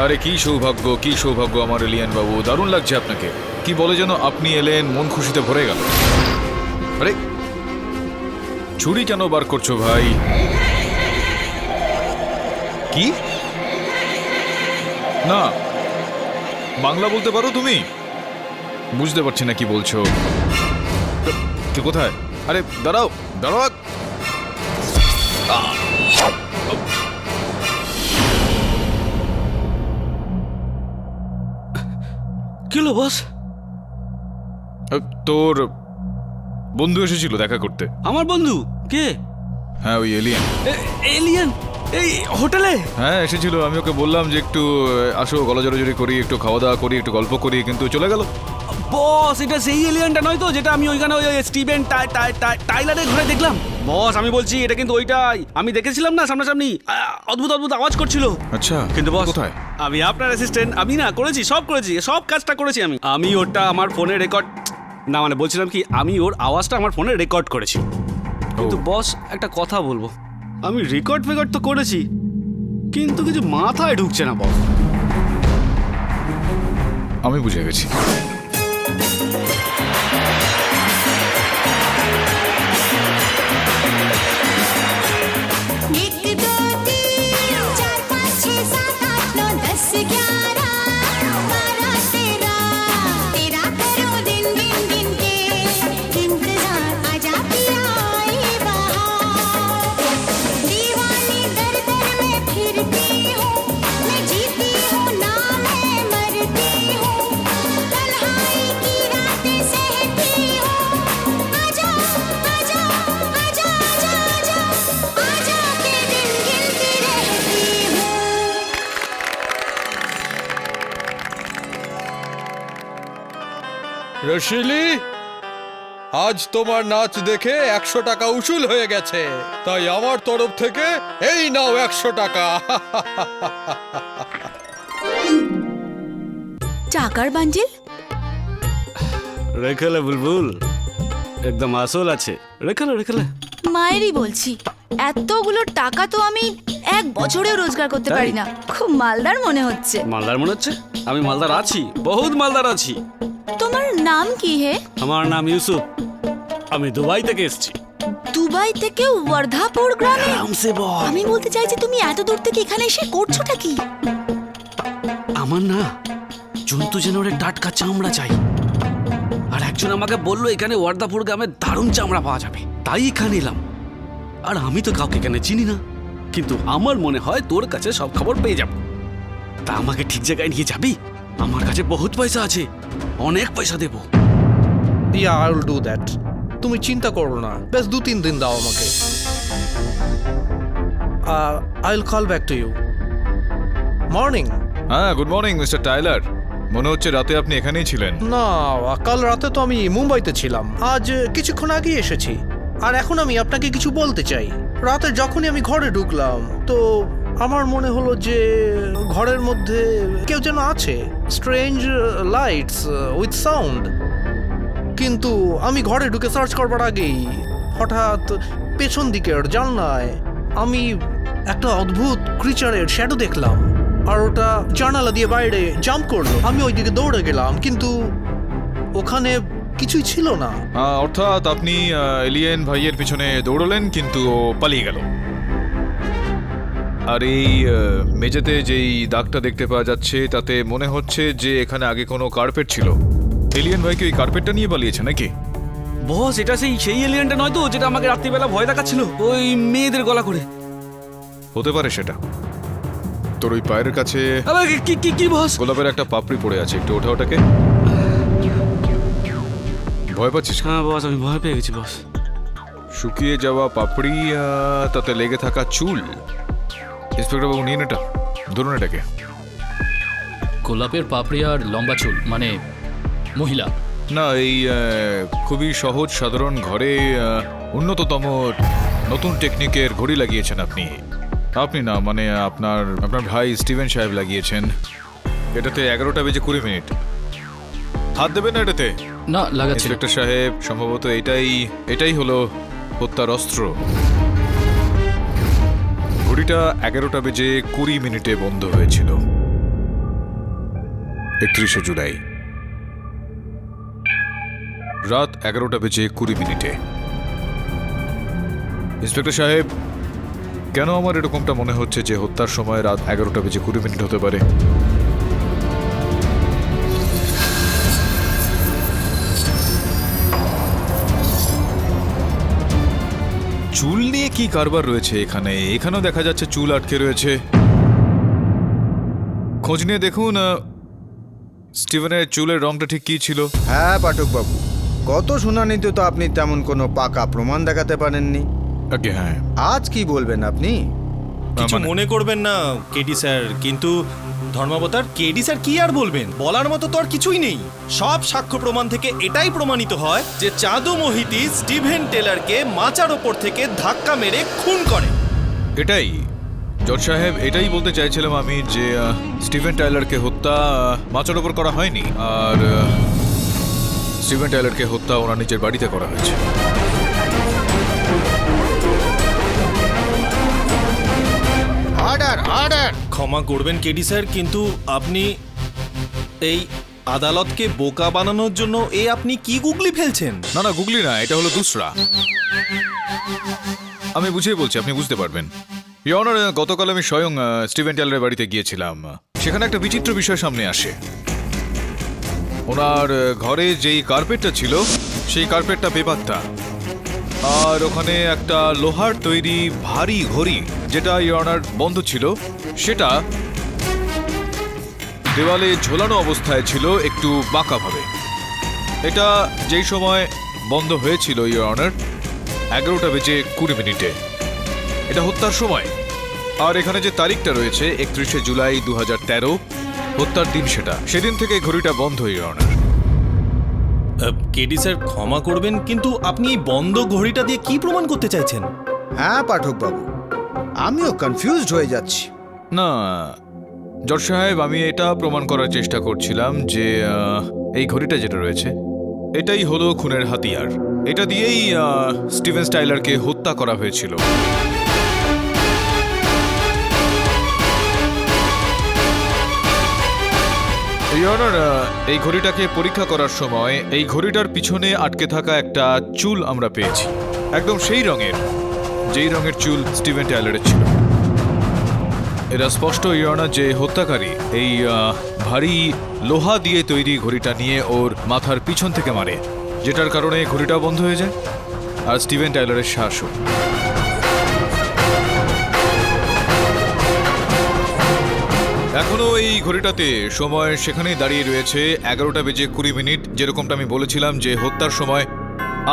আরে কি সৌভাগ্য আমার এলিয়ান বাবু, দারুণ লাগছে আপনাকে। কি বলে যেন আপনি এলেন, মন খুশিতে ভরে গেল। আরে ছুরি কেন বার করছো ভাই? কি না বাংলা বলতে পারো তুমি? বুঝতে পারছি না কি বলছো। কে কোথায়? আরে দাঁড়াও দাঁড়াও। কি হলো বস? তোর বন্ধু এসেছিল দেখা করতে। আমার বন্ধু কে? হ্যাঁ ওই এলিয়ান। এলিয়ান এই হোটেলে? হ্যাঁ এসেছিল, আমি ওকে বললাম যে একটু আসো, গলা জড়াজড়ি করি, একটু খাওয়া দাওয়া করি, একটু গল্প করি, কিন্তু চলে গেল। বস এটা সেই এলিয়ানটা নয় তো যেটা আমি ওইখানে ওই স্টিভেন টাইলারের ঘরে দেখলাম? বস আমি বলছি এটা কিন্তু ওইটাই, আমি দেখেছিলাম না সামনাসামনি, অদ্ভুত অদ্ভুত আওয়াজ করছিল। আচ্ছা কিন্তু বস কোথায়? আমি আপনার অ্যাসিস্ট্যান্ট, আমি না করেছি, সব কাজটা করেছি আমি ওটা আমার ফোনে রেকর্ড, না মানে বলছিলাম কি আমি ওর আওয়াজটা আমার ফোনে রেকর্ড করেছি। কিন্তু বস একটা কথা বলবো, আমি রেকর্ড তো করেছি কিন্তু কিছু মাথায় ঢুকছে না বস। আমি বুঝে গেছি। রশিলি, আজ তোমার নাচ দেখে 100 টাকা উসুল হয়ে গেছে, তাই আমার তরফ থেকে এই নাও 100 টাকা। টাকার বান্ডিল? রেখেলে বুলবুল, একদম আসল আছে, রেখেলে। মায়েরই বলছি, এতগুলো টাকা তো আমি এক বছরেও রোজগার করতে পারি না। খুব মালদার মনে হচ্ছে। মালদার মনে হচ্ছে? আমি মালদার আছি, বহুত মালদার আছি। তোমার নাম কি হে? আমার নাম ইউসুফ, আমি দুবাই থেকে এসেছি। দুবাই থেকে ওয়ার্ধাপুর গ্রামে? আরামসে বল। আমি বলতে চাইছি তুমি এত দূর থেকে এখানে এসে করছোটা কি? আমার না জন্তু জানোয়ারের টাটকা চামড়া চাই, আর একজন আমাকে বললো এখানে ওয়ার্দাপুর গ্রামে দারুণ চামড়া পাওয়া যাবে, তাই এখানে এলাম। আর আমি তো কাউকে এখানে চিনি না, কিন্তু আমার মনে হয় তোর কাছে সব খবর পেয়ে যাব। তা আমাকে ঠিক জায়গায় নিয়ে যাবি? আমার কাছে বহুত পয়সা আছে, অনেক পয়সা দেব। Yeah I will do that, তুমি চিন্তা করো না, বেশ 2-3 দিন দাও আমাকে। I will call back to you. Morning. হ্যাঁ গুড মর্নিং মিস্টার টাইলার, মনে হচ্ছে রাতে আপনি এখানেই ছিলেন। না, কাল রাতে তো আমি মুম্বাইতে ছিলাম, আজ কিছুক্ষণ আগেই এসেছি। আর এখন আমি আপনাকে কিছু বলতে চাই। রাতে যখনই আমি ঘরে ঢুকলাম তো আমার মনে হলো যে ঘরের মধ্যে কেউ যেন আছে, স্ট্রেঞ্জ লাইটস উইথ সাউন্ড। কিন্তু আমি ঘরে ঢুকে সার্চ করবার আগেই হঠাৎ পেছন দিকের জানলায় আমি একটা অদ্ভুত ক্রিচারের শ্যাডো দেখলাম, আর ওটা জানালা দিয়ে বাইরে জাম্প করলো। আমি ওই দিকে দৌড়ে গেলাম, কিন্তু ওখানে কিছুই ছিল না। অর্থাৎ আপনি এলিয়েন ভাইয়ের পিছনে দৌড়লেন, কিন্তু ও পালিয়ে গেল। আর এই মেঝেতে যেই দাগটা দেখতে পাওয়া যাচ্ছে তাতে মনে হচ্ছে যে এখানে আগে কোনো কার্পেট ছিল। এলিয়েন ভাইকে ওই কার্পেটটা নিয়ে পালিয়েছে নাকি? বস এটা সেই এলিয়েনটা নয় তো যেটা আমাকে রাত্রিবেলা ভয় দেখাচ্ছিল ওই মেয়েদের গলা করে? হতে পারে সেটা। তোর ওই পায়ের কাছে আরে কি বস? গোলাপের একটা পাপড়ি পড়ে আছে, একটু ওঠা ওটাকে। ভয় পাচ্ছিস? হ্যাঁ বস, আমি ভয় পেয়ে গেছি বস। শুকিয়ে যাওয়া পাপড়ি, তাতে লেগে থাকা চুল। ইন্সপেক্টর বাবু নিন এটা, ধরুন এটাকে। গোলাপের পাপড়ি আর লম্বা চুল মানে মহিলা? না, এই খুবই সহজ সাধারণ ঘরে উন্নততম নতুন টেকনিকের ঘড়ি লাগিয়েছেন আপনি। আপনি না মানে আপনার ভাই স্টিভেন সাহেব লাগিয়েছেন। এটাতে 11টা বেজে 20 মিনিট। হাত দেবেন না এটাতে? না লাগাচ্ছি। ইন্সপেক্টর সাহেব, সম্ভবত এটাই হলো হত্যার অস্ত্র। ঘড়িটা 11টা বেজে 20 মিনিটে বন্ধ হয়েছিল। 31শে জুলাই রাত 11:20 ইন্সপেক্টর সাহেব, কেন আমার এরকমটা মনে হচ্ছে যে হত্যার সময় রাত 11:20 হতে পারে? চুল নিয়ে কি কারবার রয়েছে এখানে? এখানেও দেখা যাচ্ছে চুল আটকে রয়েছে। খোঁজ নিয়ে দেখুন স্টিভেনের চুলের রংটা ঠিক কি ছিল। হ্যাঁ পাঠকবাবু, গত শুনানিতে তো আপনি তেমন কোনো পাকা প্রমাণ দেখাতে পারেননি। আগে হ্যাঁ, আজ কি বলবেন আপনি? কিছু মানে- মনে করবেন না কেডি স্যার, কিন্তু ধর্মাবতার কেডি স্যার কি আর বলবেন, বলার মতো তো আর কিছুই নেই। সব সাক্ষ্য প্রমাণ থেকে এটাই প্রমাণিত হয় যে চাঁদু মোহিতি স্টিভেন টেলারকে মাচার ওপর থেকে ধাক্কা মেরে খুন করে। এটাই জজ সাহেব, এটাই বলতে চাইছিলাম আমি যে স্টিভেন টাইলারকে হত্যা মাচার ওপর করা হয়নি, আর স্টিভেন টাইলারকে হত্যা ওনার নিজের বাড়িতে করা হয়েছে। Order order! ক্ষমা করবেন কেডি স্যার, কিন্তু আপনি এই আদালতকে বোকা বানানোর জন্য আপনি কি গুগলি ফেলছেন? না না, গুগলি না, এটা হলো দুসরা। আমি বুঝিয়ে বলছি, আপনি বুঝতে পারবেন। ইওর অনার, গতকাল আমি স্বয়ং স্টিভেন টাইলারের বাড়িতে গিয়েছিলাম। সেখানে একটা বিচিত্র বিষয় সামনে আসে। ওনার ঘরে যেই কার্পেটটা ছিল সেই কার্পেটটা বেপাত্তা, আর ওখানে একটা লোহার তৈরি ভারী ঘড়ি, যেটা ইওর অনার বন্ধ ছিল, সেটা দেওয়ালে ঝোলানো অবস্থায় ছিল একটু বাঁকাভাবে। এটা যেই সময় বন্ধ হয়েছিল ইওর অনার 11:20 এটা হত্যার সময়। আর এখানে যে তারিখটা রয়েছে 31শে জুলাই 2013, হত্যার দিন সেটা। সেদিন থেকে ঘড়িটা বন্ধ ইওর অনার। কেডি স্যার ক্ষমা করবেন, কিন্তু আপনি এই বন্ধ ঘড়িটা দিয়ে কি প্রমাণ করতে চাইছেন? হ্যাঁ পাঠকবাবু, আমিও কনফিউজড হয়ে যাচ্ছি। না জজ সাহেব, আমি এটা প্রমাণ করার চেষ্টা করছিলাম যে এই ঘড়িটা যেটা রয়েছে এটাই হলো খুনের হাতিয়ার। এটা দিয়েই স্টিভেন টাইলারকে হত্যা করা হয়েছিল। ইওর অনার, এই ঘড়িটাকে পরীক্ষা করার সময় এই ঘড়িটার পিছনে আটকে থাকা একটা চুল আমরা পেয়েছি, একদম সেই রঙের যেই রঙের চুল স্টিভেন টাইলারের ছিল। এরা স্পষ্ট ইওর অনার যে হত্যাকারী এই ভারী লোহা দিয়ে তৈরি ঘড়িটা নিয়ে ওর মাথার পিছন থেকে মারে, যেটার কারণে ঘড়িটা বন্ধ হয়ে যায় আর স্টিভেন টাইলারের শ্বাসও। এখনো এই ঘড়িটাতে সময় সেখানেই দাঁড়িয়ে রয়েছে 11:20, যেরকমটা আমি বলেছিলাম যে হত্যার সময়।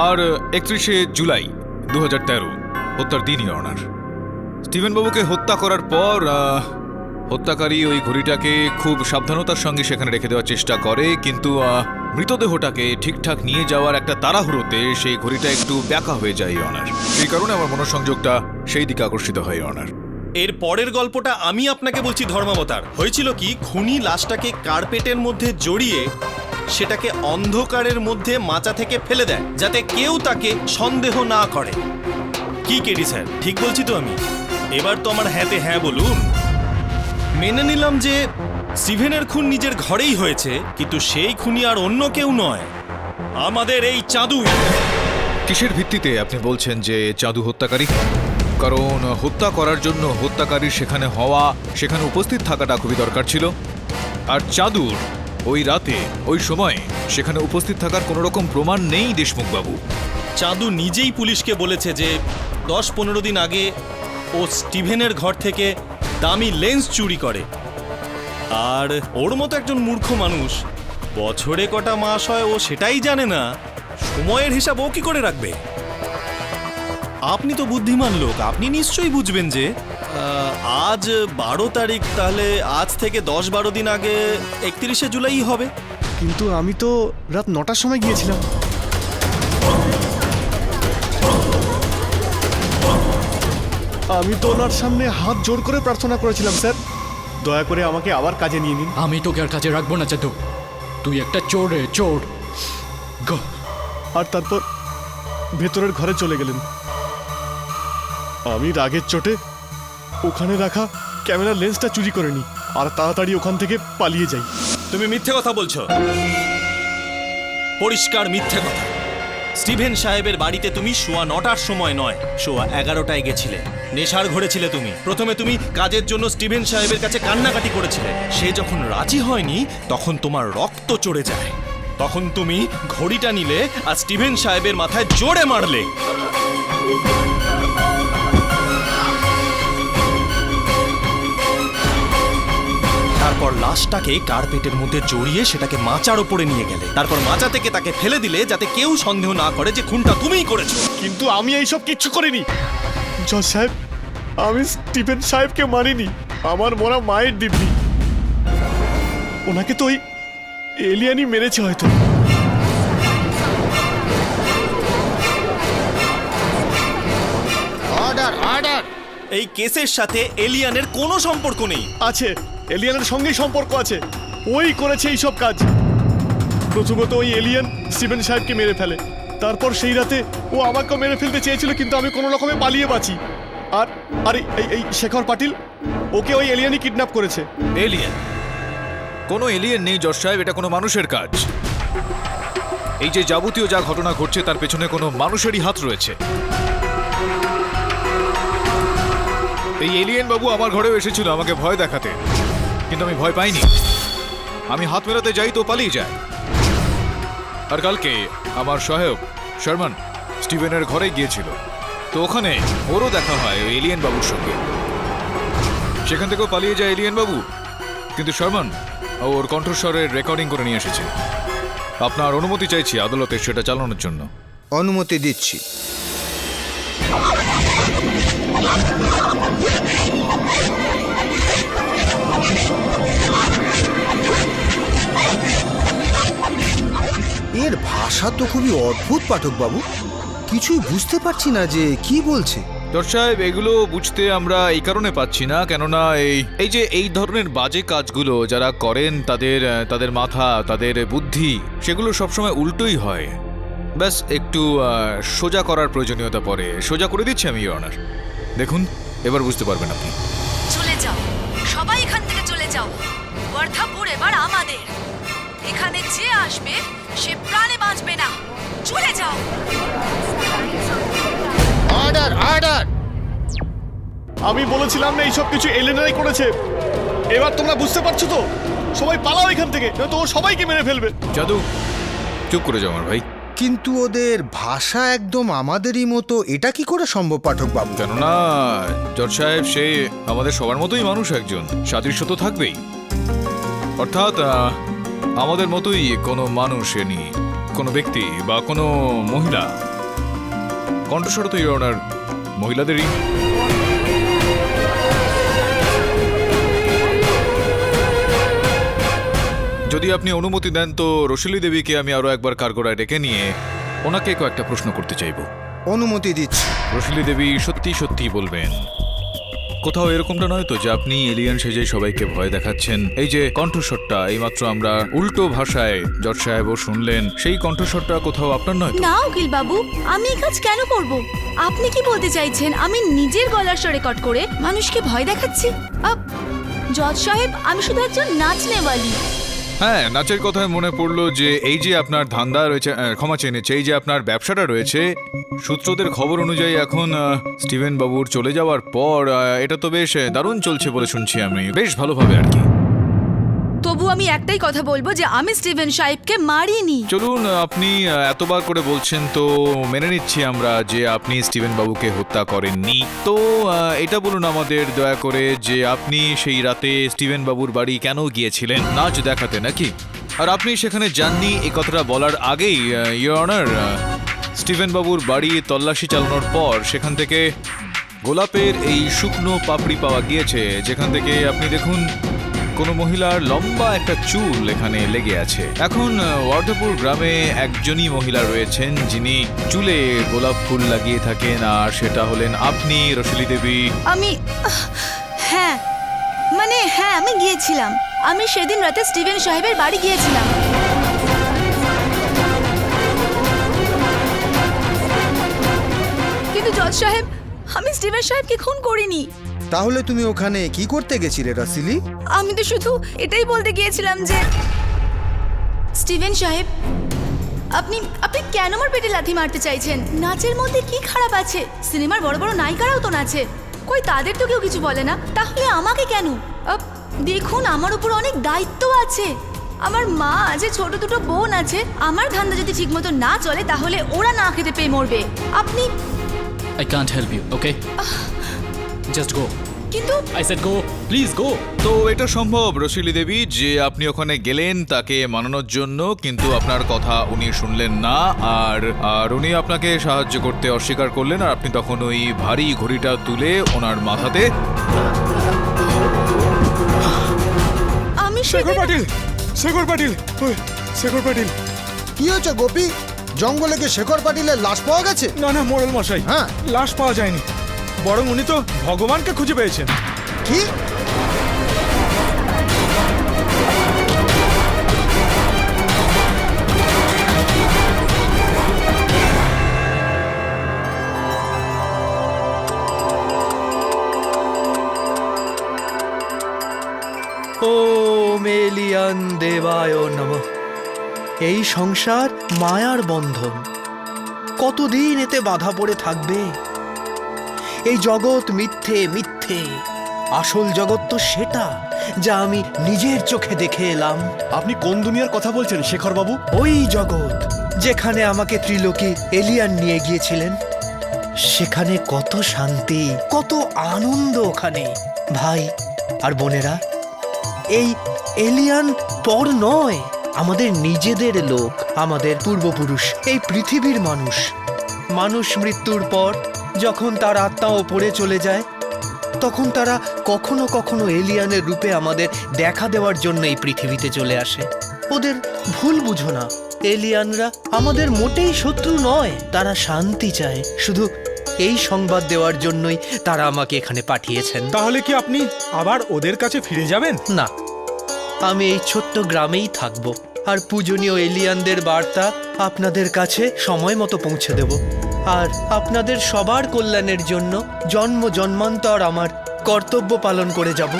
আর 31শে জুলাই 2013 হত্যার দিন ইওর অনার। স্টিভেন বাবুকে হত্যা করার পর হত্যাকারী ওই ঘড়িটাকে খুব সাবধানতার সঙ্গে সেখানে রেখে দেওয়ার চেষ্টা করে, কিন্তু মৃতদেহটাকে ঠিকঠাক নিয়ে যাওয়ার একটা তাড়াহুড়োতে সেই ঘড়িটা একটু ব্যাকা হয়ে যায় ইওর অনার। সেই কারণে আমার মনোসংযোগটা সেই দিকে আকর্ষিত হয় ইওর অনার। এর পরের গল্পটা আমি আপনাকে বলছি ধর্মাবতার। হয়েছিল কি, খুনি লাশটাকে কার্পেটের মধ্যে জড়িয়ে সেটাকে অন্ধকারের মধ্যে মাচা থেকে ফেলে দেয়, যাতে কেউ তাকে সন্দেহ না করে। কি কেডি স্যার, ঠিক বলছি তো আমি? এবার তো আমার হ্যাঁতে হ্যাঁ বলুন। মেনে নিলাম যে স্টিভেনের খুন নিজের ঘরেই হয়েছে, কিন্তু সেই খুনি আর অন্য কেউ নয়, আমাদের এই চাঁদু। কিসের ভিত্তিতে আপনি বলছেন যে চাঁদু হত্যাকারী? কারণ হত্যা করার জন্য হত্যাকারীর সেখানে হওয়া, সেখানে উপস্থিত থাকাটা খুবই দরকার ছিল। আর চাঁদুর ওই রাতে ওই সময়ে সেখানে উপস্থিত থাকার কোনো রকম প্রমাণ নেই দেশমুখ বাবু। চাঁদু নিজেই পুলিশকে বলেছে যে 10-15 দিন আগে ও স্টিভেনের ঘর থেকে দামি লেন্স চুরি করে। আর ওর মতো একজন মূর্খ মানুষ, বছরে কটা মাস হয় ও সেটাই জানে না, সময়ের হিসাব ও কি করে রাখবে? আপনি তো বুদ্ধিমান লোক, আপনি নিশ্চয়ই বুঝবেন যে আজ 12 তারিখ, তাহলে আজ থেকে 10-12 দিন আগে 31শে জুলাই হবে। কিন্তু আমি তো রাত 9টার সময় গিয়েছিলাম। আমি তো ওনার সামনে হাত জোড় করে প্রার্থনা করেছিলাম, স্যার দয়া করে আমাকে আবার কাজে নিয়ে নিন। আমি তোকে আর কাজে রাখবো না চাঁদু, তুই একটা চোর রে, চোর। আর তারপর ভেতরের ঘরে চলে গেলেন। আমি রাগের চোটে ওখানে রাখা ক্যামেরার লেন্সটা চুরি করে নিই আর তাড়াতাড়ি ওখান থেকে পালিয়ে যাই। তুমি মিথ্যে কথা বলছো, পরিষ্কার মিথ্যে কথা। স্টিভেন সাহেবের বাড়িতে তুমি সোয়া 9টার সময় নয়, সোয়া 11টায় গেছিলে। নেশার ঘরে ছিলে তুমি। প্রথমে তুমি কাজের জন্য স্টিভেন সাহেবের কাছে কান্নাকাটি করেছিলে। সে যখন রাজি হয়নি তখন তোমার রক্ত চড়ে যায়। তখন তুমি ঘড়িটা নিলে আর স্টিভেন সাহেবের মাথায় জোরে মারলে। তারপর লাশটাকে কার্পেটের মধ্যে জড়িয়ে সেটাকে মাচার ওপরে নিয়ে গেলে। তারপর মাচা থেকে তাকে ফেলে দিলে যাতে কেউ সন্দেহ না করে যে খুনটা তুমিই করেছো। কিন্তু আমি এইসব কিচ্ছু করিনি জজ সাহেব। আমি স্টিভেন সাহেবকে মারিনি, আমার মরা মায়ের দিব্যি। ওনাকে তো ওই এলিয়ানই মেরেছে হয়তো। Order order. এই কেসের সাথে এলিয়ানের কোনো সম্পর্ক নেই। আছে, এলিয়ানের সঙ্গেই সম্পর্ক আছে। ওই করেছে এইসব কাজ। প্রথমত ওই এলিয়ান স্টিভেন সাহেবকে মেরে ফেলে, তারপর সেই রাতে ও আমাকেও মেরে ফেলতে চেয়েছিল, কিন্তু আমি কোনো রকমে পালিয়ে বাঁচি। আর আর এই শেখর পাটিল, ওকে ওই এলিয়ানই কিডন্যাপ করেছে। এলিয়েন? কোনো এলিয়েন নেই জজ সাহেব, এটা কোনো মানুষের কাজ। এই যে যাবতীয় যা ঘটনা ঘটছে তার পেছনে কোনো মানুষেরই হাত রয়েছে। এই এলিয়েন বাবু আমার ঘরেও এসেছিল আমাকে ভয় দেখাতে, কিন্তু আমি ভয় পাইনি। আমি হাত মেলাতে যাই তো পালিয়ে যায়। আর কালকে আমার সহায়ক শর্মন স্টিভেনের ঘরে গিয়েছিল, তো ওখানে ওরও দেখা হয় ওই এলিয়েন বাবুর সঙ্গে। সেখান থেকেও পালিয়ে যায় এলিয়েন বাবু, কিন্তু শর্মন ওর কণ্ঠস্বরের রেকর্ডিং করে নিয়ে এসেছে। আপনার অনুমতি চাইছি আদালতে সেটা চালানোর জন্য। অনুমতি দিচ্ছি। এর ভাষা তো খুবই অদ্ভুত পাঠক বাবু, কিছুই বুঝতে পারছি না যে কি বলছে। জজ সাহেব, এগুলো বুঝতে আমরা এই কারণে পাচ্ছি না, কেননা এই যে এই ধরনের বাজে কাজগুলো যারা করেন তাদের মাথা, তাদের বুদ্ধি সেগুলো সবসময় উল্টোই হয়। ব্যাস একটু সোজা করার প্রয়োজনীয়তা পড়ে। সোজা করে দিচ্ছি আমি, ইওর অনার। দেখুন, এবার বুঝতে পারবেন আপনি। চলে যাও, সবাই এখান থেকে চলে যাও। বর্ধাপুর এবার আমাদের। এখানে যে আসবে সে প্রাণে বাঁচবে না। চলে যাও। Order order. আমি বলেছিলাম না এইসব কিছু এলিয়ানই করেছে। এবার তোমরা বুঝতে পারছো তো? সবাই পালাও এখান থেকে, নয়তো ও সবাইকে মেরে ফেলবে। জাদু, চুপ করে যাও আমার ভাই। কিন্তু ওদের ভাষা একদম আমাদেরই মতো, এটা কি করে সম্ভব পাঠক বাবু? কেননা জজ সাহেব সে আমাদের সবার মতোই মানুষ, একজন সাদৃশ্য তো থাকবেই। অর্থাৎ আমাদের মতোই কোনো মানুষ, এনি কোনো ব্যক্তি বা কোনো মহিলা। কণ্ঠস্বর তো ইওর অনার মহিলাদেরই। যদি আপনি অনুমতি দেন তো রোশালি দেবীকে আমি আরো একবার কারগড়ায় ডেকে নিয়ে ওনাকে কয়েকটা প্রশ্ন করতে চাইব। অনুমতি দিচ্ছি। রোশালি দেবী সত্যি সত্যি বলবেন, কোথাও এরকমটা নয় তো যে আপনি এলিয়ান সেজে সবাইকে ভয় দেখাচ্ছেন? এই যে কণ্ঠস্বরটা এইমাত্র আমরা উল্টো ভাষায় জজ সাহেবও শুনলেন, সেই কণ্ঠস্বরটা কোথাও আপনার নয় তো? না উকিল বাবু, আমি এই কাজ কেন করব? আপনি কি বলতে চাইছেন আমি নিজের গলার স্বর রেকর্ড করে মানুষকে ভয় দেখাচ্ছি? জজ সাহেব, আমি শুধু একজন নাচনেওয়ালি। হ্যাঁ, নাচের কথায় মনে পড়লো যে এই যে আপনার ধান্দা রয়েছে, ক্ষমা চেয়ে নিচ্ছে, এই যে আপনার ব্যবসাটা রয়েছে, সূত্রদের খবর অনুযায়ী এখন স্টিভেন বাবুর চলে যাওয়ার পর এটা তো বেশ দারুণ চলছে বলে শুনছি আমি, বেশ ভালোভাবে আর কি। তবু আমি একটাই কথা বলবো যে আমি স্টিভেন সাহেবকে মারিনি। চলুন, আপনি এতবার করে বলছেন তো মেনে নিচ্ছি আমরা যে আপনি স্টিভেন বাবুকে হত্যা করেননি। তো এটা বলুন আমাদের দয়া করে যে আপনি সেই রাতে স্টিভেন বাবুর বাড়ি কেন গিয়েছিলেন? নাচ দেখাতে নাকি? আর আপনি সেখানে যাননি এই কথাটা বলার আগেই ইওর অনার, স্টিভেন বাবুর বাড়ি তল্লাশি চালানোর পর সেখান থেকে গোলাপের এই শুকনো পাপড়ি পাওয়া গিয়েছে, যেখান থেকে আপনি দেখুন কোনো মহিলার লম্বা একটা চুল এখানে লেগে আছে। এখন ওয়ার্ধাপুর গ্রামে একজনই মহিলা রয়েছেন যিনি চুলে গোলাপ ফুল লাগিয়ে থাকেন, আর সেটা হলেন আপনি, রোশালি দেবী। হ্যাঁ, আমি গিয়েছিলাম। আমি সেদিন রাতে স্টিভেন সাহেবের বাড়ি গিয়েছিলাম। কিন্তু জজ সাহেব, আমি স্টিভেন সাহেবকে খুন করিনি। তাহলে তুমি ওখানে কি করতে গেছিলে রাসিলি? আমি তো শুধু এটাই বলতে গিয়েছিলাম যে স্টিভেন সাহেব, আপনি আপনি কেন আমার পেটে লাথি মারতে চাইছেন? নাচের মধ্যে কি খারাপ আছে? সিনেমার বড় বড় নায়িকারাও তো নাচে, কই তাদের তো কেউ কিছু বলে না, তাহলে আমাকে কেন? দেখুন, আমার উপর অনেক দায়িত্ব আছে। আমার মা আছে, ছোট দুটো বোন আছে। আমার ধান্দা যদি ঠিকমতো না চলে তাহলে ওরা না খেতে পেয়ে মরবে। আপনি I can't help you, okay? Just go. কিন্তু I said go. Please go. তো এটা সম্ভব রসিলি দেবী যে আপনি ওখানে গেলেন তাকে মানানোর জন্য, কিন্তু আপনার কথা উনি শুনলেন না, আর উনি আপনাকে সাহায্য করতে অস্বীকার করলেন, আর আপনি তখন ওই ভারী ঘড়িটা তুলে ওনার মাথাতে। আমি শেখর পাটিল, শেখর পাটিল, ওই, শেখর পাটিল। কি হয়েছে গোপী? জঙ্গলে গিয়ে শেখর পাটিলের লাশ পাওয়া গেছে? না না মোড়ল মশাই, হ্যাঁ। লাশ পাওয়া যায়নি, বরং উনি তো ভগবানকে খুঁজে পেয়েছেন। কি? ওম এলিয়ান দেবায় নমঃ। এই সংসার মায়ার বন্ধন, কতদিন এতে বাধা পড়ে থাকবে? এই জগৎ মিথ্যে মিথ্যে, আসল জগৎ তো সেটা যা আমি নিজের চোখে দেখে এলাম। আপনি কোন দুনিয়ার কথা বলছেন শেখর বাবু? ওই জগৎ যেখানে আমাকে ত্রিলোকি এলিয়ান নিয়ে গিয়েছিলেন। সেখানে কত শান্তি, কত আনন্দ ওখানে। ভাই আর বোনেরা, এই এলিয়ান পর নয়, আমাদের নিজেদের লোক, আমাদের পূর্বপুরুষ, এই পৃথিবীর মানুষ। মানুষ মৃত্যুর পর যখন তার আত্মা ওপরে চলে যায়, তখন তারা কখনো কখনো এলিয়ানের রূপে আমাদের দেখা দেওয়ার জন্য এই পৃথিবীতে চলে আসে। ওদের ভুল বুঝো না, এলিয়ানরা আমাদের মোটেই শত্রু নয়, তারা শান্তি চায়। শুধু এই সংবাদ দেওয়ার জন্যই তারা আমাকে এখানে পাঠিয়েছেন। তাহলে কি আপনি আবার ওদের কাছে ফিরে যাবেন? না, আমি এই ছোট্ট গ্রামেই থাকব, আর পূজনীয় এলিয়ানদের বার্তা আপনাদের কাছে সময় মতো পৌঁছে দেব, আর আপনাদের সবার কল্যাণের জন্য জন্ম জন্মান্তর আমার কর্তব্য পালন করে যাব।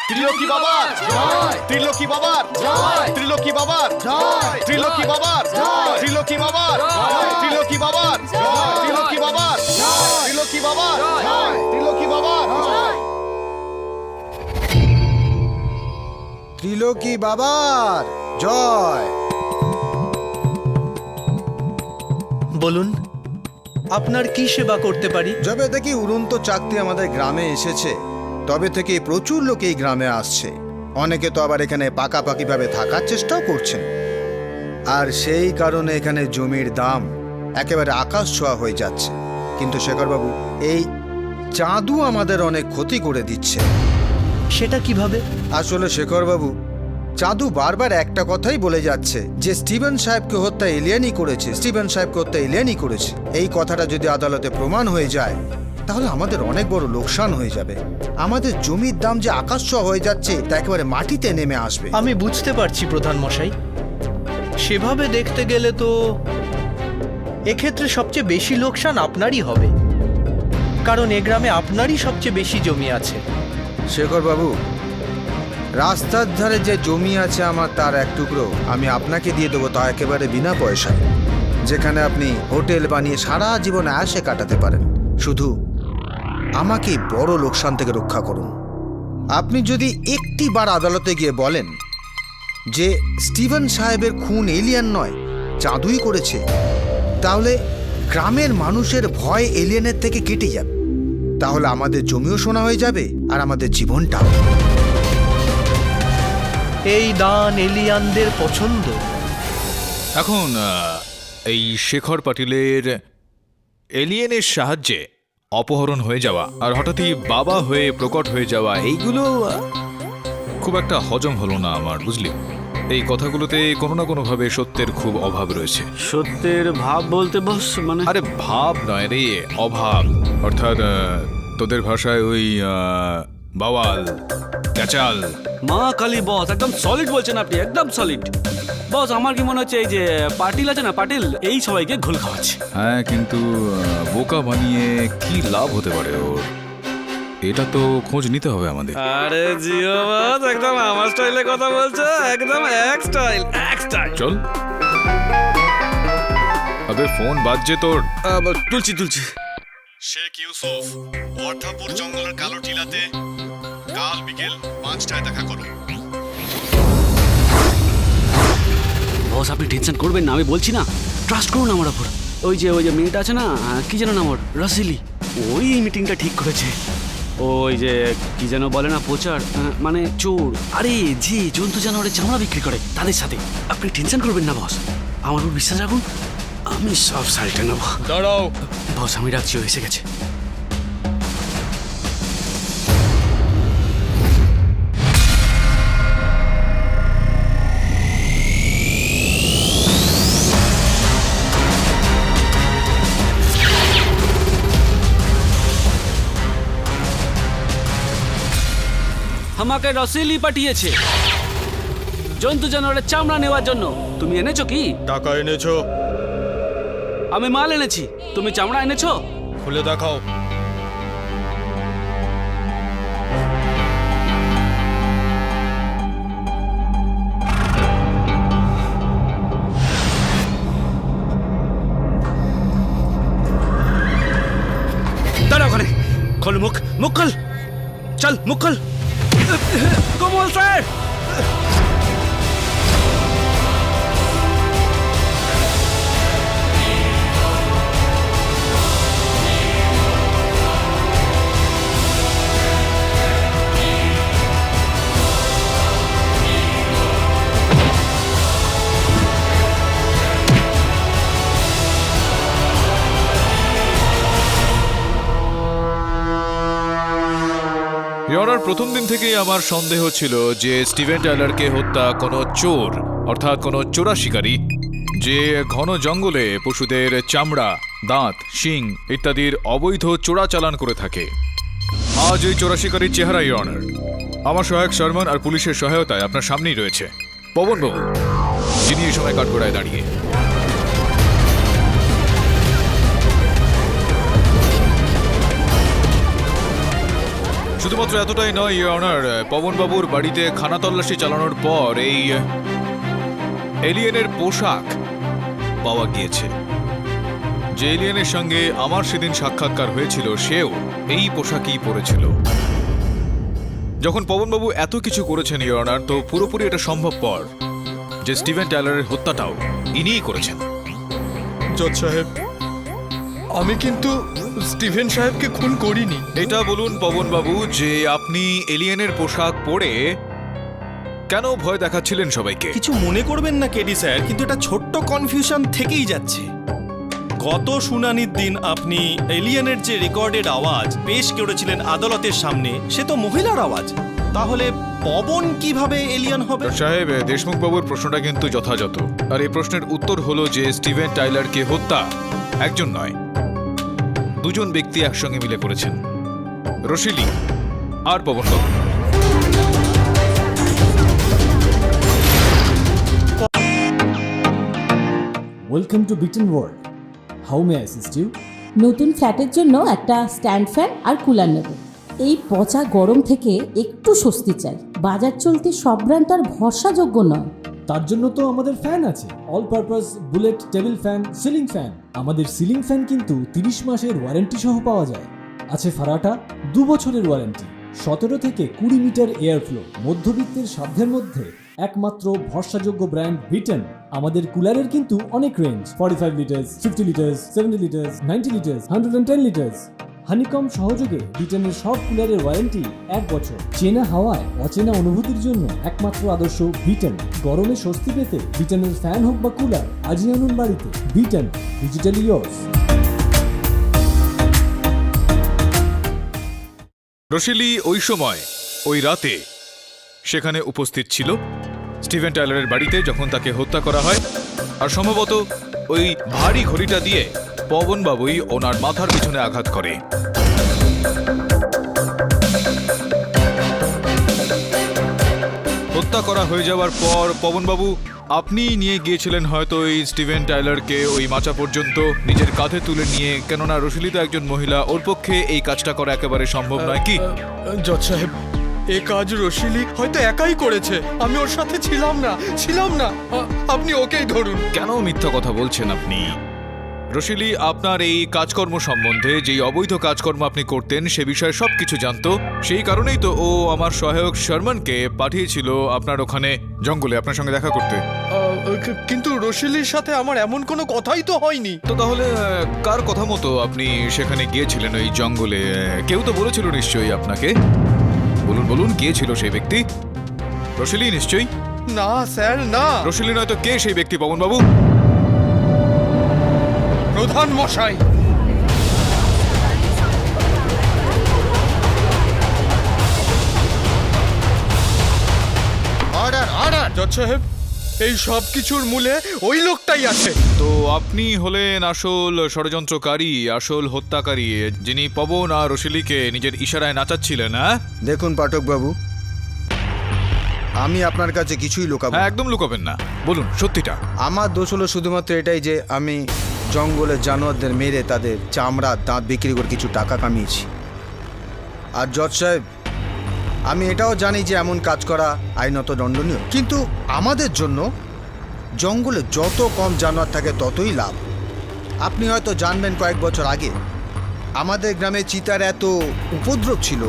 ত্রিলোকি বাবার জয়! ত্রিলোকি বাবার জয়! ত্রিলোকি বাবার জয়! ত্রিলোকি বাবার জয়! ত্রিলোকি বাবার জয়! ত্রিলোকি বাবার জয়! ত্রিলোকি বাবার জয়! ত্রিলোকি বাবার জয়! ত্রিলোকি বাবার জয়! ত্রিলোকি বাবার জয়! বলুন, আপনার কি সেবা করতে পারি? যবে থেকে উড়ন্ত চাকতি আমাদের গ্রামে এসেছে তবে থেকে প্রচুর লোক এই গ্রামে আসছে। অনেকে তো আবার এখানে পাকাপাকিভাবে থাকার চেষ্টাও করছেন, আর সেই কারণে এখানে জমির দাম একেবারে আকাশ ছোঁয়া হয়ে যাচ্ছে। কিন্তু শেখরবাবু, এই চাঁদু আমাদের অনেক ক্ষতি করে দিচ্ছে। সেটা কিভাবে? আসলে শেখরবাবু, চাঁদু বারবার একটা কথাই বলে যাচ্ছে যে স্টিভেন সাহেবকে হত্যা এলিয়ানই করেছে, স্টিভেন সাহেবকে হত্যা এলিয়ানই করেছে। এই কথাটা যদি আদালতে প্রমাণ হয়ে যায় তাহলে আমাদের অনেক বড় লোকসান হয়ে যাবে। আমাদের জমির দাম যে আকাশ ছোঁয়া হয়ে যাচ্ছে তা একেবারে মাটিতে নেমে আসবে। আমি বুঝতে পারছি প্রধান মশাই, সেভাবে দেখতে গেলে তো এক্ষেত্রে সবচেয়ে বেশি লোকসান আপনারই হবে, কারণ এ গ্রামে আপনারই সবচেয়ে বেশি জমি আছে। শেখরবাবু, রাস্তার ধারে যে জমি আছে আমার, তার এক টুকরো আমি আপনাকে দিয়ে দেবো, তা একেবারে বিনা পয়সায়, যেখানে আপনি হোটেল বানিয়ে সারা জীবন আয়াসে কাটাতে পারেন। শুধু আমাকে বড় লোকসান থেকে রক্ষা করুন। আপনি যদি একটি বার আদালতে গিয়ে বলেন যে স্টিভেন সাহেবের খুন এলিয়ান নয়, চাঁদুই করেছে, তাহলে গ্রামের মানুষের ভয় এলিয়ানের থেকে কেটে যাবে। তাহলে আমাদের জমিও সোনা হয়ে যাবে আর আমাদের জীবনটাও। এই দান এলিয়ানদের পছন্দ। এখন এই শেখর পাটিলের এলিয়েনের সাহায্যে অপহরণ হয়ে যাওয়া আর হঠাৎই বাবা হয়ে প্রকট হয়ে যাওয়া, এইগুলো খুব একটা হজম হলো না আমার, বুঝলি? এই কথাগুলোতে কোনো না কোনোভাবে সত্যের খুব অভাব রয়েছে। সত্যের ভাব বলতে বস, মানে আরে ভাব নয় রে, অভাব। অর্থাৎ তোদের ভাষায় ওই বাওয়াল, ক্যাচাল। মা কালী বস, একদম সলিড বলছেন আপনি, একদম সলিড বস। আমার কি মনে হচ্ছে এই যে পাটিল আছে না, পাটিল এই সবাইকে ঘোল খাওয়াচ্ছে। হ্যাঁ, কিন্তু বোকা বানিয়ে কি লাভ হতে পারে ওর? এটা তো খোঁজ নিতে হবে আমাদের। আরে জিও বস, একদম আমার স্টাইলে কথা বলছো, একদম এক স্টাইল। চল। আবে ফোন বাজছে তোর। তুলছি। শেখ ইউসুফ, ওয়ার্ধাপুর জঙ্গলের কালো টিলাতে কাল বিকেল 5টায় দেখা করো। বস আপনি টেনশন করবেন না, আমি বলছি না, ট্রাস্ট করুন আমার ওপর। ওই যে মেয়েটা আছে না, কি যেন নাম ওর, রসিলি, ওই মিটিংটা ঠিক করেছে। ওই যে কি যেন বলে না, প্রচার মানে চোর, আরে যে জন্তু জানোয়ারের চামড়া বিক্রি করে তাদের সাথে। আপনি টেনশন করবেন না বস, আমার উপর বিশ্বাস রাখুন, আমি সব সাইডে নেব। দাঁড়াও। বস আমি রাখছি, ও এসে গেছে। আমাকে রসিলি পাঠিয়েছে জন্তু জানোয়ারের চামড়া নেওয়ার জন্য। তুমি এনেছো কি? টাকা এনেছো? আমি মাল এনেছি, তুমি চামড়া এনেছো? খুলে দেখাও। দাঁড়া ওখানে, খোল মুখ, মুখ খোল, চল মুখ খোল। কমল স্যার, ইয়নার প্রথম দিন থেকেই আমার সন্দেহ ছিল যে স্টিভেন টাইলারকে হত্যা কোনো চোর, অর্থাৎ কোনো চোরা শিকারী, যে ঘন জঙ্গলে পশুদের চামড়া, দাঁত, শিং ইত্যাদির অবৈধ চোরাচালান করে থাকে। আজ ওই চোরা শিকারীর চেহারা ইয়নার আমার সহায়ক শর্মন আর পুলিশের সহায়তায় আপনার সামনেই রয়েছে, পবনবাবু, যিনি এই সময় কাঠগড়ায় দাঁড়িয়ে। শুধুমাত্র এতটাই নয় ইওর অনার, পবনবাবুর বাড়িতে খানা তল্লাশি চালানোর পর এই এলিয়েনের পোশাক পাওয়া গিয়েছে। যে এলিয়েনের সঙ্গে আমার সেদিন সাক্ষাৎকার হয়েছিল সেও এই পোশাকই পরেছিল। যখন পবনবাবু এত কিছু করেছেন ইওর অনার, তো পুরোপুরি এটা সম্ভবপর যে স্টিভেন টাইলারের হত্যাটাও ইনিই করেছেন। জজ সাহেব, আমি কিন্তু স্টিভেন সাহেবকে খুন করিনি। এটা বলুন পবনবাবু যে আপনি এলিয়েনের পোশাক পরে কেন ভয় দেখাচ্ছিলেন সবাইকে? কিছু মনে করবেন না কেডি স্যার, কিন্তু এটা ছোট্ট কনফিউশন থেকেই যাচ্ছে। গত শুনানির দিন আপনি এলিয়েনের যে রেকর্ডেড আওয়াজ পেশ করেছিলেন আদালতের সামনে, সে তো মহিলার আওয়াজ। তাহলে পবন কিভাবে এলিয়েন হবে? সাহেব, দেশমুখ বাবুর প্রশ্নটা কিন্তু যথাযথ, আর এই প্রশ্নের উত্তর হলো যে স্টিভেন টাইলারকে হত্যা একজন নয়, দুজন ব্যক্তি একসঙ্গে মিলে করেছেন, রসিলি আর পবনবাবু। Welcome to bitten world. How may I assist you? নতুন ফ্ল্যাটের জন্য একটা স্ট্যান্ড ফ্যান আর কুলার নেব। এই পচা গরম থেকে একটু স্বস্তি চাই। বাজার চলতে সব ব্র্যান্ড তো আর ভরসাযোগ্য নয়। তার জন্য তো আমাদের ফ্যান আছে, all purpose bullet table fan, ceiling fan. আমাদের সিলিং ফ্যান কিন্তু 30 মাসের ওয়ারেন্টি সহ পাওয়া যায়। আছে ফারাটা 2 বছরের ওয়ারেন্টি, 17 থেকে 20 মিটার এয়ার ফ্লো, মধ্যবিত্তের সাধ্যের মধ্যে একমাত্র ভরসাযোগ্য ব্র্যান্ড বিটেন। আমাদের কুলারের কিন্তু অনেক range, 45 litres, 50 litres, 70 litres, 90 litres, 110 litres. Honeycomb সহযোগে বিটেনের সব কুলারের ওয়ারেন্টি 1 বছর। চেনা হাওয়ায় অচেনা অনুভূতির জন্য একমাত্র আদর্শ বিটেন। গরমে স্বস্তি পেতে বিটেনের ফ্যান হোক বা কুলার, আজই আনুন বাড়িতে। Beaten, digitally yours. রসিলি ওই সময়, ওই রাতে সেখানে উপস্থিত ছিল স্টিভেন টাইলারের বাড়িতে যখন তাকে হত্যা করা হয়, আর সম্ভবত ওই ভারী ঘড়িটা দিয়ে পবনবাবুই ওনার মাথার পিছনে আঘাত করে। হত্যা করা হয়ে যাওয়ার পর পবনবাবু আপনি নিয়ে গিয়েছিলেন হয়তো এই স্টিভেন টাইলারকে ওই মাচা পর্যন্ত নিজের কাঁধে তুলে নিয়ে, কেননা রশিলি তো একজন মহিলা, ওর পক্ষে এই কাজটা করা একেবারে সম্ভব নয় কি? জজ সাহেব, এ কাজ রশিলি হয়তো একাই করেছে, আমি ওর সাথে ছিলাম না। আপনি ওকেই ধরুন। কেন মিথ্যা কথা বলছেন আপনি? রশিলি আপনার এই কাজকর্ম সম্বন্ধে, যেই অবৈধ কাজকর্ম আপনি করতেন সে বিষয়ে সবকিছু জানতো। সেই কারণেই তো ও আমার সহায়ক শর্মনকে পাঠিয়েছিল আপনার ওখানে জঙ্গলে আপনার সঙ্গে দেখা করতে। কিন্তু রশিলির সাথে আমার এমন কোনো কথাই তো হয়নি। তো তাহলে কার কথা মতো আপনি সেখানে গিয়েছিলেন ওই জঙ্গলে? কেউ তো বলেছিল নিশ্চয়ই আপনাকে। বলুন কে ছিল সেই ব্যক্তি? রশিলি নিশ্চয়ই? না স্যার, না। রশিলি নয়তো কে সেই ব্যক্তি পবন বাবু? প্রধান মশাই, অর্ডার। জজ সাহেব, এই সব কিছুর মূলে ওই লোকটাই আছে। তো আপনি হলেন আসল ষড়যন্ত্রকারী, আসল হত্যাকারী, যিনি পবন আর রশিলিকে নিজের ইশারায় নাচাচ্ছিলেন, হ্যাঁ? দেখুন পাঠক বাবু, আমি আপনার কাছে কিছুই লুকাবো না। হ্যাঁ, একদম লুকাবেন না, বলুন সত্যিটা। আমার দোষ হলো শুধুমাত্র এটাই যে আমি জঙ্গলের জানোয়ারদের মেরে তাদের চামড়া দাঁত বিক্রি করে কিছু টাকা কামিয়েছি। আর জজ সাহেব, আমি এটাও জানি যে এমন কাজ করা আইনত দণ্ডনীয়, কিন্তু আমাদের জন্য জঙ্গলে যত কম জানোয়ার থাকে ততই লাভ। আপনি হয়তো জানবেন কয়েক বছর আগে আমাদের গ্রামে চিতার এত উপদ্রব ছিল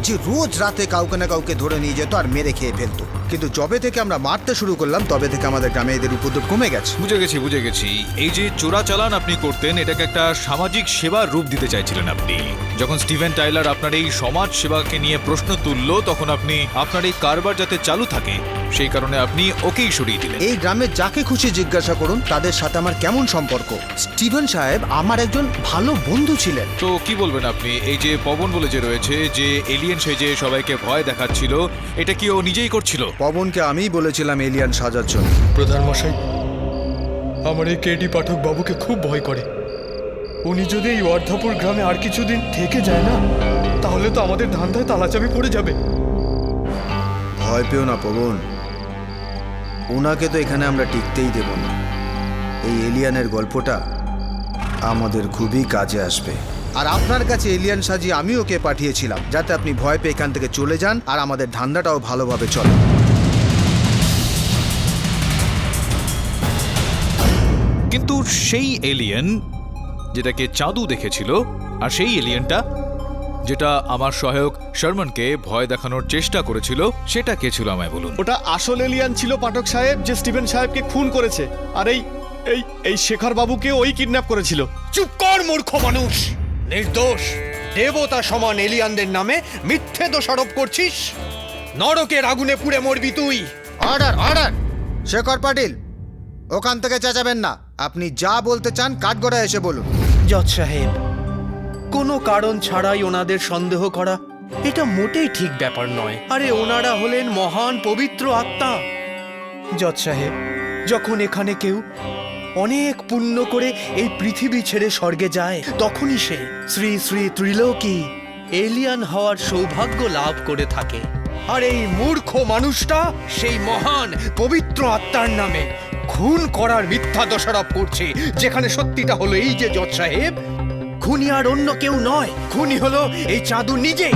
যে রোজ রাতে কাউকে না কাউকে ধরে নিয়ে যেত আর মেরে খেয়ে ফেলতো। কিন্তু যবে থেকে আমরা মারতে শুরু করলাম তবে থেকে আমাদের গ্রামে এদের উপদ্রব কমে গেছে। বুঝে গেছি। এই যে চোরাচালান আপনি করতেন, এটাকে একটা সামাজিক সেবার রূপ দিতে চাইছিলেন আপনি। যখন স্টিভেন টাইলার আপনার এই সমাজ সেবাকে নিয়ে প্রশ্ন তুললো, তখন আপনি আপনার এই কারবার যাতে চালু থাকে সেই কারণে আপনি ওকেই সরিয়ে দিলেন। এই গ্রামে যাকে খুশি জিজ্ঞাসা করুন তাদের সাথে আমার কেমন সম্পর্ক। স্টিভেন সাহেব আমার একজন ভালো বন্ধু ছিলেন। তো কি বলবেন আপনি, এই যে পবন বলে যে রয়েছে, যে এলিয়েন সেজে সবাইকে ভয় দেখাচ্ছিল, এটা কি ও নিজেই করছিল? পবনকে আমিই বলেছিলাম এলিয়ান সাজার জন্য। প্রধান মশাই, আমার এই কেডি পাঠক বাবুকে খুব ভয় করে। উনি যদি এই ওয়ার্ধাপুর গ্রামে আর কিছুদিন থেকে যায় না, তাহলে তো আমাদের ধান্দায় তালাচাবি পড়ে যাবে। ভয় পেও না পবন, ওনাকে তো এখানে আমরা টিকতেই দেব না। এই এলিয়ানের গল্পটা আমাদের খুবই কাজে আসবে। আর আপনার কাছে এলিয়ান সাজিয়ে আমি ওকে পাঠিয়েছিলাম যাতে আপনি ভয় পেয়ে এখান থেকে চলে যান আর আমাদের ধান্দাটাও ভালোভাবে চলে। কিন্তু সেই এলিয়েন যেটাকে চাঁদু দেখেছিল, আর সেই এলিয়েনটা যেটা আমার সহায়ক শর্মনকে ভয় দেখানোর চেষ্টা করেছিল, সেটা কে ছিল আমায় বলুন। ওটা আসল এলিয়ান ছিল পাঠক সাহেব, যে স্টিভেন সাহেবকে খুন করেছে। আর এই শেখর বাবুকে ওই কিডন্যাপ করেছিল। চুপ কর মূর্খ মানুষ! নির্দোষ দেবতা সমান এলিয়ানদের নামে মিথ্যে দোষারোপ করছিস। নরকের আগুনে পুড়ে মরবি তুই। অর্ডার। শেখর পাটিল, ওখান থেকে চেঁচাবেন না। আপনি যা বলতে চান কাঠগড়ায় এসে বলুন। জজ সাহেব, কোনো কারণ ছাড়াই ওনাদের সন্দেহ করা এটা মোটেই ঠিক ব্যাপার নয়। আরে ওনারা হলেন মহান পবিত্র আত্মা। জজ সাহেব, যখন এখানে কেউ অনেক পুণ্য করে এই পৃথিবী ছেড়ে স্বর্গে যায়, তখনই সে শ্রী শ্রী ত্রিলোকি এলিয়ান হওয়ার সৌভাগ্য লাভ করে থাকে। আর এই মূর্খ মানুষটা সেই মহান পবিত্র আত্মার নামে খুন করার মিথ্যা দোষারোপ করছে, যেখানে সত্যিটা হলো এই যে জজ সাহেব, খুনি আর অন্য কেউ নয়, খুনি হলো এই চাঁদু নিজেই।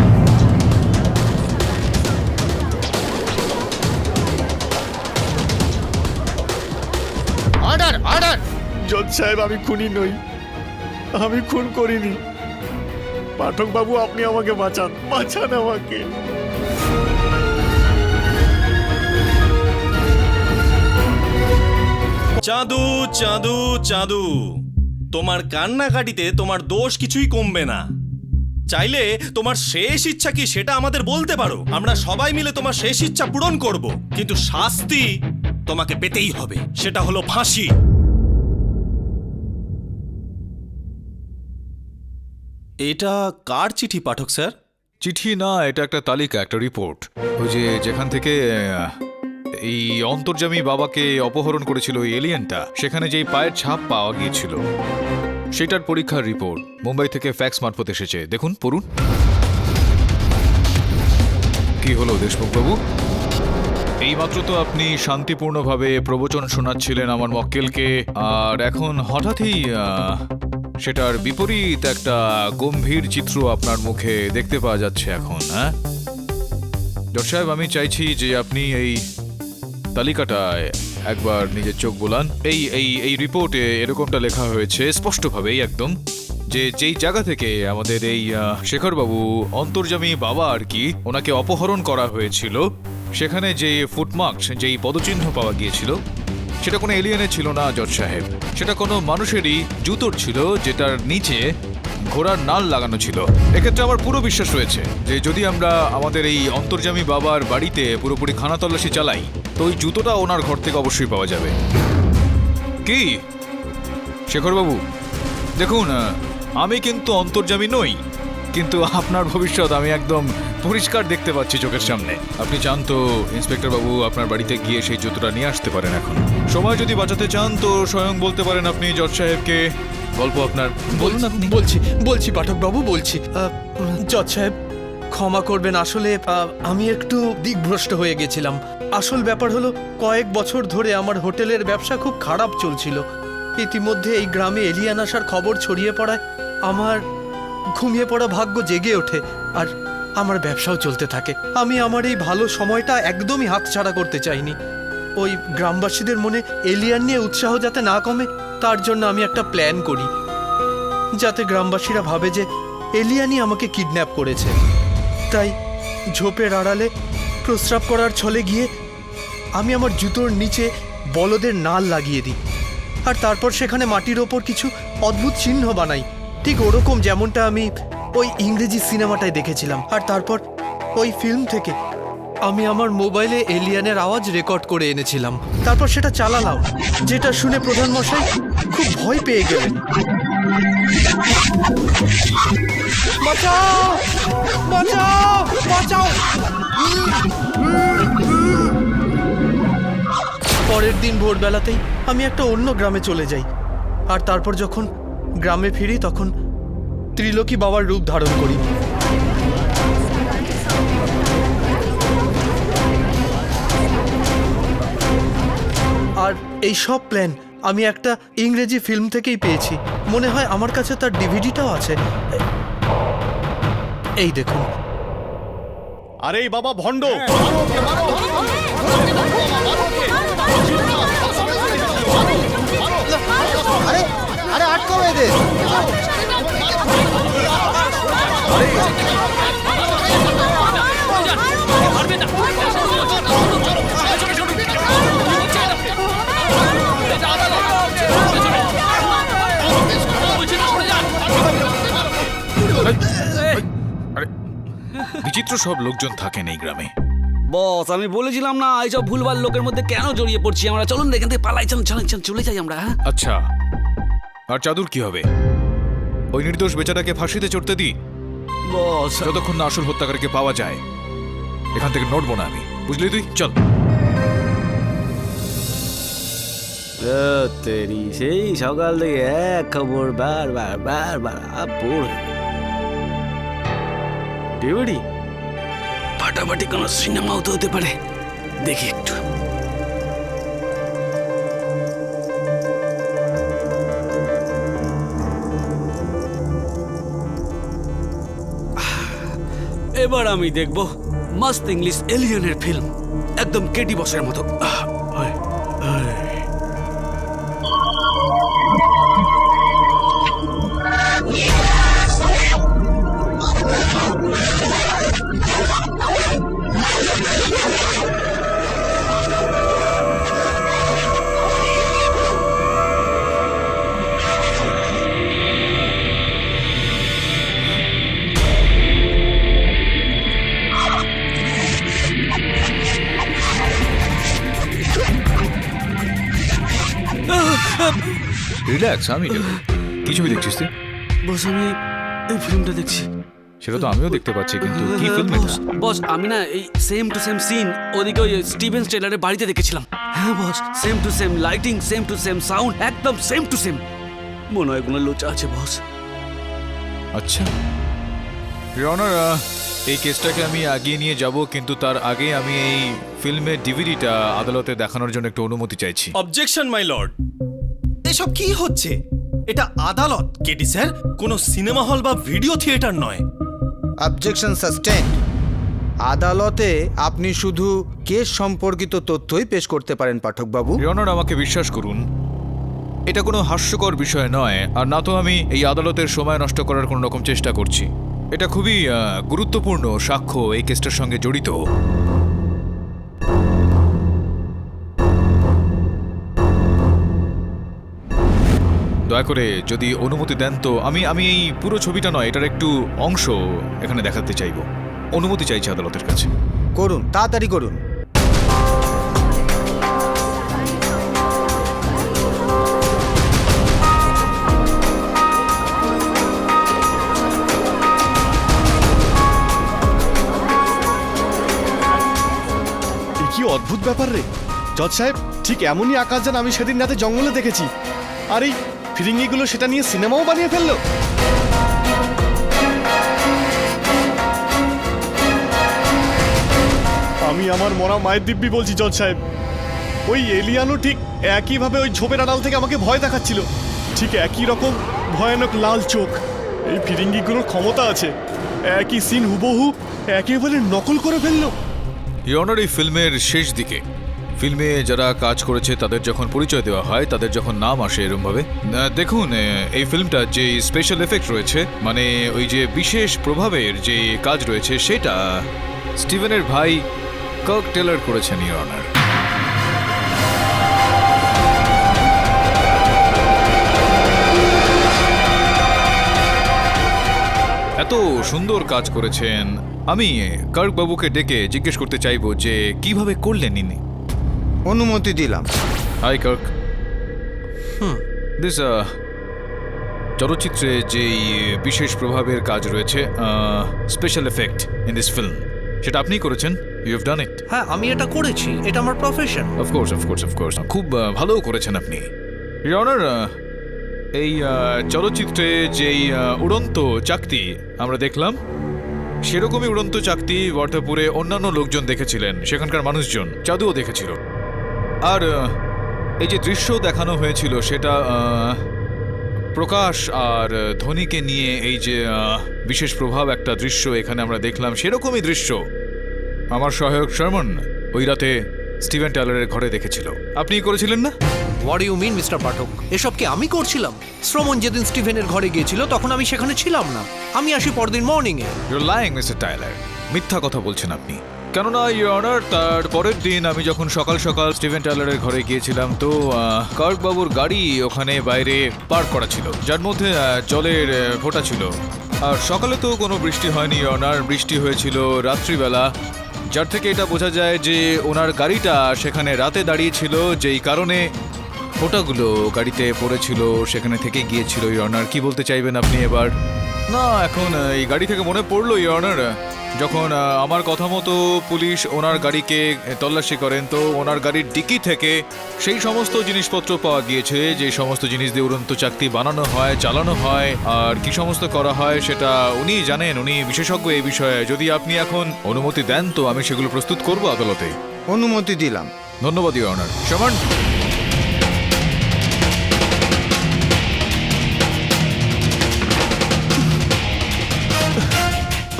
অর্ডার। জজ সাহেব, আমি খুনি নই, আমি খুন করিনি। পাঠক বাবু, আপনি আমাকে বাঁচান আমাকে। চাঁদু চাঁদু চাঁদু, তোমার কান্নাকাটিতে তোমার দোষ কিছুই কমবে না। চাইলে তোমার শেষ ইচ্ছা কি সেটা আমাদের বলতে পারো, আমরা সবাই মিলে তোমার শেষ ইচ্ছা পূরণ করব। কিন্তু শাস্তি তোমাকে পেতেই হবে, সেটা হলো ফাঁসি। এটা কার চিঠি পাঠক স্যার? চিঠি না, এটা একটা তালিকা, একটা রিপোর্ট। ওই যে যেখান থেকে এই অন্তর্যামী বাবাকে অপহরণ করেছিল ওই এলিয়েনটা, সেখানে যেই পায়ের ছাপ পাওয়া গিয়েছিল সেটার পরীক্ষার রিপোর্ট মুম্বাই থেকে ফ্যাক্স মারফত এসেছে। দেখুন, পড়ুন। কি হলো দেশমুখ বাবু? এইমাত্র তো আপনি শান্তিপূর্ণভাবে প্রবচন শোনাচ্ছিলেন আমার মক্কেলকে, আর এখন হঠাৎই সেটার বিপরীত একটা গম্ভীর চিত্র আপনার মুখে দেখতে পাওয়া যাচ্ছে এখন। হ্যাঁ জজ সাহেব, আমি চাইছি যে আপনি এই তালিকাটায় একবার নিজের চোখ বোলান। এই এই এই রিপোর্টে এরকমটা লেখা হয়েছে স্পষ্টভাবেই একদম, যে যেই জায়গা থেকে আমাদের এই শেখরবাবু অন্তর্যামী বাবা আর কি ওনাকে অপহরণ করা হয়েছিল, সেখানে যে ফুটমার্কস, যেই পদচিহ্ন পাওয়া গিয়েছিল, সেটা কোনো এলিয়েনের ছিল না জজ সাহেব, সেটা কোনো মানুষেরই জুতোর ছিল, যেটার নিচে ঘোড়ার নাল লাগানো ছিল। এক্ষেত্রে আমার পুরো বিশ্বাস রয়েছে যে যদি আমরা আমাদের এই অন্তর্যামী বাবার বাড়িতে পুরোপুরি খানা তল্লাশি চালাই, তো ওই জুতোটা ওনার ঘর থেকে অবশ্যই পাওয়া যাবে। কি শেখরবাবু, দেখুন আমি কিন্তু অন্তর্যামী নই, কিন্তু আপনার ভবিষ্যৎ আমি একদম পরিষ্কার দেখতে পাচ্ছি চোখের সামনে। আপনি চান তো ইন্সপেক্টর বাবু আপনার বাড়িতে গিয়ে সেই জুতোটা নিয়ে আসতে পারেন। এখন সময় যদি বাঁচাতে চান তো স্বয়ং বলতে পারেন আপনি জজ সাহেবকে। গল্প আপনার, বলুন আপনি। বলছি পাঠকবাবু, বলছি। জজ সাহেব ক্ষমা করবেন, আসলে আমি একটু দিকভ্রষ্ট হয়ে গেছিলাম। আসল ব্যাপার হলো কয়েক বছর ধরে আমার হোটেলের ব্যবসা খুব খারাপ চলছিল। ইতিমধ্যে এই গ্রামে এলিয়ান আসার খবর ছড়িয়ে পড়ায় আমার ঘুমিয়ে পড়া ভাগ্য জেগে ওঠে, আর আমার ব্যবসাও চলতে থাকে। আমি আমার এই ভালো সময়টা একদমই হাতছাড়া করতে চাইনি। ওই গ্রামবাসীদের মনে এলিয়ান নিয়ে উৎসাহ যাতে না কমে, তার জন্য আমি একটা প্ল্যান করি, যাতে গ্রামবাসীরা ভাবে যে এলিয়ানই আমাকে কিডন্যাপ করেছে। তাই ঝোপের আড়ালে প্রস্রাব করার ছলে গিয়ে আমি আমার জুতোর নিচে বলদের নাল লাগিয়ে দিই, আর তারপর সেখানে মাটির ওপর কিছু অদ্ভুত চিহ্ন বানাই, ঠিক ওরকম যেমনটা আমি ওই ইংরেজি সিনেমাটায় দেখেছিলাম। আর তারপর ওই ফিল্ম থেকে আমি আমার মোবাইলে এলিয়ানের আওয়াজ রেকর্ড করে এনেছিলাম, তারপর সেটা চালালাম, যেটা শুনে প্রধান মশাই খুব ভয় পেয়ে গেলেন। বাঁচাও বাঁচাও বাঁচাও! পরের দিন ভোরবেলাতেই আমি একটা অন্য গ্রামে চলে যাই, আর তারপর যখন গ্রামে ফিরি তখন ত্রিলোকি বাবার রূপ ধারণ করি। আর এই সব প্ল্যান আমি একটা ইংরেজি ফিল্ম থেকেই পেয়েছি। মনে হয় আমার কাছে তার ডিভিডিটাও আছে। এই দেখুন। আরে এই বাবা ভণ্ড! আরে আরে আটকাও এদের! আরে বিচিত্র সব লোকজন থাকেন এই গ্রামে। বস আমি বলেছিলাম না, এইসব ভুলভাল লোকের মধ্যে কেন জড়িয়ে পড়ছি আমরা। চলুন এখান থেকে পালাই, চলুন চলুন চলে যাই আমরা। হ্যাঁ আচ্ছা, আর চাদুর কি হবে? ওই নির্দোষ বেচারাকে ফাঁসিতে চড়তে দিই বস। যতক্ষণ না আসল হত্যাকারীকে পাওয়া যায়। এখান থেকে নড়বো না আমি, বুঝলি তুই? চল। তেরি সেই সকাল থেকে এক খবর বারবার বারবার ডিউটি ফাটাফাটি কোনো সিনেমাও তো হতে পারে, দেখি একটু। এবার আমি দেখব মস্ত ইংলিশ এলিয়েনের ফিল্ম, একদম কেটি বসের মতো। রিল্যাক্স, আমি দেবো। কি ছবি দেখছিস তুই? বস আমি এই ফিল্মটা দেখছি। সেটা তো আমিও দেখতে পাচ্ছি, কিন্তু কি ফিল্ম এটা? বস আমি না এই সেম টু সেম সিন ওদিকে ওই স্টিভেন স্টেলারের বাড়িতে দেখেছিলাম। হ্যাঁ boss, same to same lighting, same to same sound, একদম সেম টু সেম। মনে হয় কোনো লোচা আছে বস। আচ্ছা ইওর অনার, এই কেসটাকে আমি এগিয়ে নিয়ে যাব, কিন্তু তার আগে আমি এই ফিল্মের ডিভিডিটা আদালতে দেখানোর জন্য একটু অনুমতি চাইছি। Objection my lord. এসব কি হচ্ছে? এটা আদালত কেডি স্যার, কোনো সিনেমা হল বা ভিডিও থিয়েটার নয়। Objection sustained. আদালতে আপনি শুধু কেস সম্পর্কিত তথ্যই পেশ করতে পারেন পাঠকবাবু। ইওর অনার, আমাকে বিশ্বাস করুন, এটা কোনো হাস্যকর বিষয় নয়, আর না তো আমি এই আদালতের সময় নষ্ট করার কোনো রকম চেষ্টা করছি। এটা খুবই গুরুত্বপূর্ণ সাক্ষ্য এই কেসটার সঙ্গে জড়িত। দয়া করে যদি অনুমতি দেন তো আমি এই পুরো ছবিটা নয়, এটার একটু অংশ এখানে দেখাতে চাইব। অনুমতি চাইছি আদালতের কাছে। করুন, তাড়াতাড়ি করুন। এ কি অদ্ভুত ব্যাপার রে জজ সাহেব, ঠিক এমনই আকাশ যেন আমি সেদিন রাতে জঙ্গলে দেখেছি। আর এই ফিরিঙ্গিগুলো সেটা নিয়ে সিনেমাও বানিয়ে ফেললো। আমি আমার মরা মায়ের দিব্যি বলছি জজ সাহেব, ওই এলিয়ানও ঠিক একইভাবে ওই ঝোপের আড়াল থেকে আমাকে ভয় দেখাচ্ছিল। ঠিক একই রকম ভয়ানক লাল চোখ। এই ফিরিঙ্গিগুলোর ক্ষমতা আছে, একই সিন হুবহু একেবারে নকল করে ফেললো। ইওর অনার, এই ফিল্মের শেষ দিকে ফিল্মে যারা কাজ করেছে তাদের যখন পরিচয় দেওয়া হয়, তাদের যখন নাম আসে এরমভাবে, দেখুন এই ফিল্মটা যে স্পেশাল এফেক্ট রয়েছে, মানে ওই যে বিশেষ প্রভাবের যে কাজ রয়েছে, সেটা স্টিভেনের ভাই কার্ক টেলর করেছেন ইওর অনার। এত সুন্দর কাজ করেছেন। আমি কার্ক বাবুকে ডেকে জিজ্ঞেস করতে চাইবো যে কিভাবে করলেন ইনি। অনুমতি দিলাম। High Kirk. দিস চলচ্চিত্রে যেই বিশেষ প্রভাবের কাজ রয়েছে, special effect in this film, সেটা আপনিই করেছেন। ইউ হ্যাভ ডান ইট। হ্যাঁ, আমি এটা করেছি, এটা আমার প্রফেশন। অফকোর্স অফকোর্স অফকোর্স, খুব ভালো করেছেন আপনি। ইওর অনার, এই চলচ্চিত্রে যেই উড়ন্ত চাকতি আমরা দেখলাম, সেরকমই উড়ন্ত চাকতি বর্ধাপুরে অন্যান্য লোকজন দেখেছিলেন, সেখানকার মানুষজন জাদুও দেখেছিল। আর এই যে দৃশ্য দেখানো হয়েছিল, সেটা প্রকাশ আর ধ্বনিকে নিয়ে এই যে বিশেষ প্রভাব একটা দৃশ্য এখানে আমরা দেখলাম, সেরকমই দৃশ্য আমার সহায়ক শর্মন ওই রাতে স্টিভেন টেলরের ঘরে দেখেছিল। আপনি করেছিলেন না? হোয়াট ইউ মিন মিস্টার পাঠক? এসব কি আমি করছিলাম? শ্রমণ যেদিন স্টিভেনের ঘরে গিয়েছিল তখন আমি সেখানে ছিলাম না। আমি আসি পরদিন মর্নিংয়ে। You are lying mister Tyler, মিথ্যা কথা বলছেন আপনি। কেননা ইওর অনার, তার পরের দিন আমি যখন সকাল সকাল স্টিভেন টেলরের ঘরে গিয়েছিলাম, তো কার্ক বাবুর গাড়ি ওখানে বাইরে পার্ক করা ছিল, যার মধ্যে জলের ফোঁটা ছিল। আর সকালে তো কোনো বৃষ্টি হয়নি ইওর অনার, বৃষ্টি হয়েছিল রাত্রিবেলা, যার থেকে এটা বোঝা যায় যে ওনার গাড়িটা সেখানে রাতে দাঁড়িয়েছিল, যেই কারণে ফোঁটাগুলো গাড়িতে পড়েছিল, সেখানে থেকে গিয়েছিল। ইওর অনার, কি বলতে চাইবেন আপনি এবার? না, এখন এই গাড়ি থেকে মনে পড়লো ইওর অনার, যখন আমার কথা মতো পুলিশ ওনার গাড়িকে তল্লাশি করেন, তো ওনার গাড়ির ডিকি থেকে সেই সমস্ত জিনিসপত্র পাওয়া গিয়েছে, যে সমস্ত জিনিস দিয়ে উড়ন্ত চাকতি বানানো হয়, চালানো হয়, আর কি সমস্ত করা হয় সেটা উনি জানেন, উনি বিশেষজ্ঞ এই বিষয়ে। যদি আপনি এখন অনুমতি দেন তো আমি সেগুলো প্রস্তুত করব আদালতে। অনুমতি দিলাম। ধন্যবাদ ইওর অনার। শর্মন,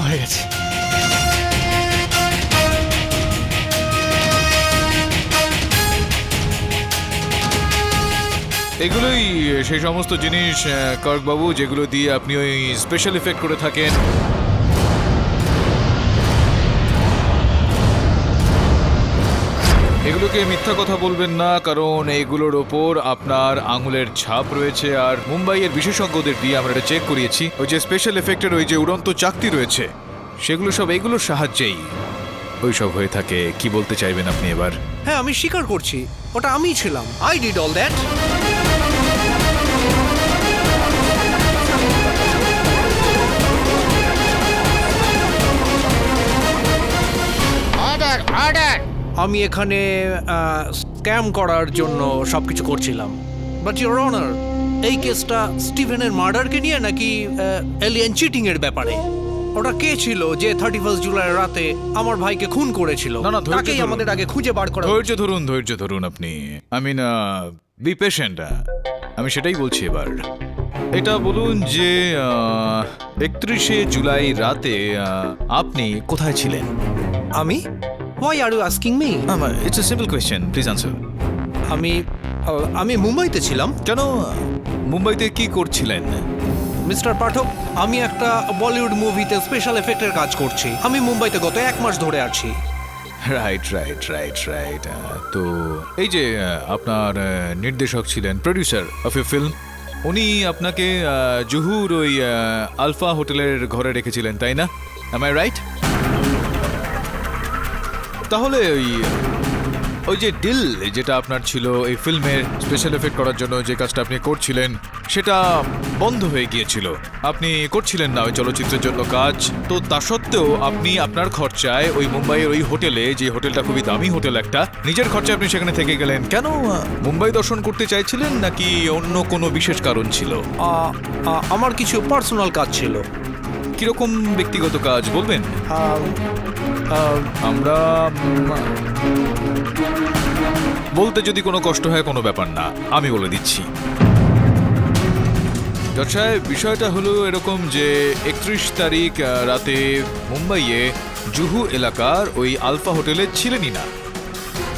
হয়ে গেছে। এগুলোই সেই সমস্ত জিনিস কার্কবাবু, যেগুলো দিয়ে আপনি ওই স্পেশাল এফেক্ট করে থাকেন। এগুলোকে মিথ্যা কথা বলবেন না, কারণ এগুলোর ওপর আপনার আঙুলের ছাপ রয়েছে। আর মুম্বাইয়ের বিশেষজ্ঞদের দিয়ে আমরা এটা চেক করিয়েছি, ওই যে স্পেশাল এফেক্টের ওই যে উড়ন্ত চাকতি রয়েছে, সেগুলো সব এগুলোর সাহায্যেই ওই সব হয়ে থাকে। কি বলতে চাইবেন আপনি এবার? হ্যাঁ, আমি স্বীকার করছি, ওটা আমিই ছিলাম। I did all that. আমি এখানে স্ক্যাম করার জন্য সবকিছু করছিলাম। বাট ইওর অনার, এই কেসটা স্টিভেনের মার্ডারকে নিয়ে নাকি এলিয়েন চিটিং এর ব্যাপারে? ওটা কে ছিল যে 31 জুলাই রাতে আমার ভাইকে খুন করেছিল? না, না, ধৈর্য তাকেই ধরুন। আমাদের আগে খুঁজে বার করা ধৈর্য ধরুন আপনি। আমি না বি পেশেন্ট। আমি সেটাই বলছি এবার। এটা বলুন যে 31শে জুলাই রাতে আপনি কোথায় ছিলেন? আমি Why are you asking me? It's a simple question, please answer. আমি মুম্বাইতে ছিলাম। কেন মুম্বাইতে কি করছিলেন? মিস্টার পাঠক, আমি একটা বলিউড মুভিতে স্পেশাল এফেক্টের কাজ করছি। আমি মুম্বাইতে গত 1 মাস ধরে আছি। রাইট। তো এই যে আপনার নির্দেশক ছিলেন, প্রডিউসার অফ এ ফিল্ম, উনি আপনাকে জুহুর ওই আলফা হোটেলের ঘরে রেখেছিলেন, তাই না? Am I right? তাহলে ওই যে ডিল যেটা আপনার ছিল এই ফিল্মের স্পেশাল এফেক্ট করার জন্য, যে কাজটা আপনি করছিলেন সেটা বন্ধ হয়ে গিয়েছিল। আপনি করছিলেন না ওই চলচ্চিত্রের জন্য কাজ। তো তা সত্ত্বেও আপনি আপনার খরচায় ওই মুম্বাইয়ের ওই হোটেলে, যে হোটেলটা খুবই দামি হোটেল একটা, নিজের খরচায় আপনি সেখানে থেকে গেলেন। কেন? মুম্বাই দর্শন করতে চাইছিলেন নাকি অন্য কোনো বিশেষ কারণ ছিল? আমার কিছু পার্সোনাল কাজ ছিল। কিরকম ব্যক্তিগত কাজ বলবেন? আমরা বলতে যদি কোনো কষ্ট হয় কোনো ব্যাপার না, আমি বলে দিচ্ছি। জজ সাহেব, বিষয়টা হলো এরকম যে 31 তারিখ রাতে মুম্বাইয়ে জুহু এলাকার ওই আলফা হোটেলে ছিলেনই না।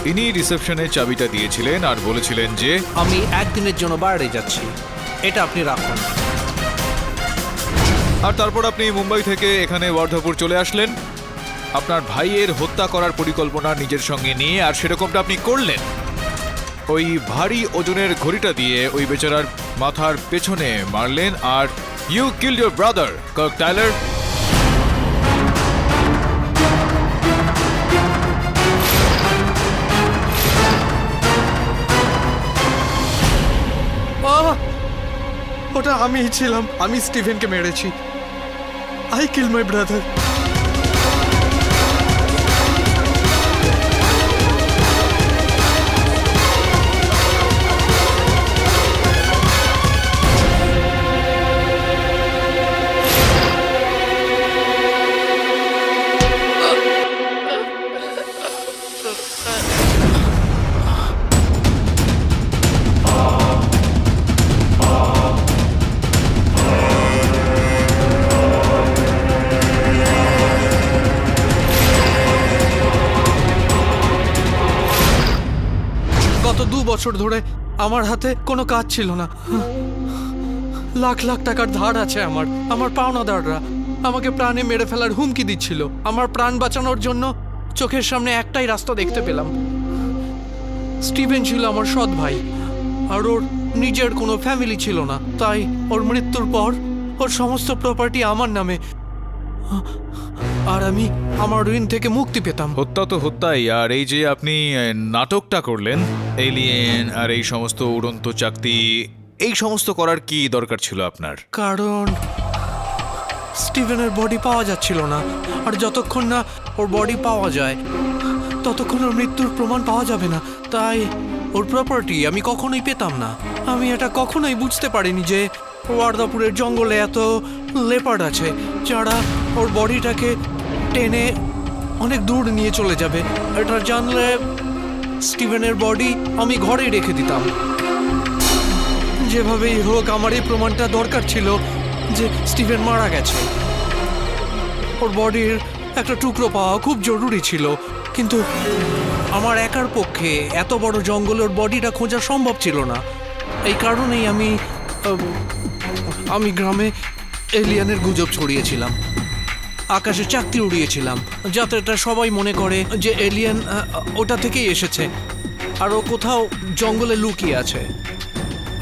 ইনি রিসেপশনে চাবিটা দিয়েছিলেন আর বলেছিলেন যে আমি একদিনের জন্য বাইরে যাচ্ছি, এটা আপনি রাখুন। আর তারপর আপনি মুম্বাই থেকে এখানে ওয়ার্ধাপুর চলে আসলেন আপনার ভাইয়ের হত্যা করার পরিকল্পনা নিজের সঙ্গে নিয়ে, আর সেরকমটা আপনি করলেন। ওই ভারী ওজনের ঘড়িটা দিয়ে ওই বেচারার মাথার পেছনে মারলেন, আর you killed your brother Kirk Tyler. ওটা আমিই ছিলাম। আমি স্টিভেনকে মেরেছি। I kill my brother. গত 2 বছর ধরে আমার হাতে কোনো কাজ ছিল না। লাখ লাখ টাকার ধার আছে আমার পাওনাদাররা আমাকে প্রাণে মেরে ফেলার হুমকি দিচ্ছিল। আমার প্রাণ বাঁচানোর জন্য চোখের সামনে একটাই রাস্তা দেখতে পেলাম। স্টিভেন ছিল আমার সৎ ভাই, আর ওর নিজের কোনো ফ্যামিলি ছিল না। তাই ওর মৃত্যুর পর ওর সমস্ত প্রপার্টি আমার নামে, আর আমি আমার ঋণ থেকে মুক্তি পেতাম। হত্যা তো হত্যাই, আর এই যে আপনি নাটকটা করলেন এলিয়েন আর এই সমস্ত উড়ন্ত চাকতি, এই সমস্ত করার কি দরকার ছিল আপনার? কারণ স্টিভেনের বডি পাওয়া যাচ্ছিল না, আর যতক্ষণ না ওর বডি পাওয়া যায় ততক্ষণ ওর মৃত্যুর প্রমাণ পাওয়া যাবে না। তাই ওর প্রপার্টি আমি কখনোই পেতাম না। আমি এটা কখনোই বুঝতে পারিনি যে ওয়ার্দাপুরের জঙ্গলে এত লেপার্ড আছে যারা ওর বডিটাকে টেনে অনেক দূর নিয়ে চলে যাবে। এটা জানলে স্টিভেনের বডি আমি ঘরেই রেখে দিতাম। যেভাবেই হোক আমার এই প্রমাণটা দরকার ছিল যে স্টিভেন মারা গেছে। ওর বডির একটা টুকরো পাওয়া খুব জরুরি ছিল, কিন্তু আমার একার পক্ষে এত বড় জঙ্গলে ওর বডিটা খোঁজা সম্ভব ছিল না। এই কারণেই আমি গ্রামে এলিয়ানের গুজব ছড়িয়েছিলাম, আকাশে চাকতি উড়িয়েছিলাম, যাতে এটা সবাই মনে করে যে এলিয়ান ওটা থেকেই এসেছে আর ও কোথাও জঙ্গলে লুকিয়ে আছে।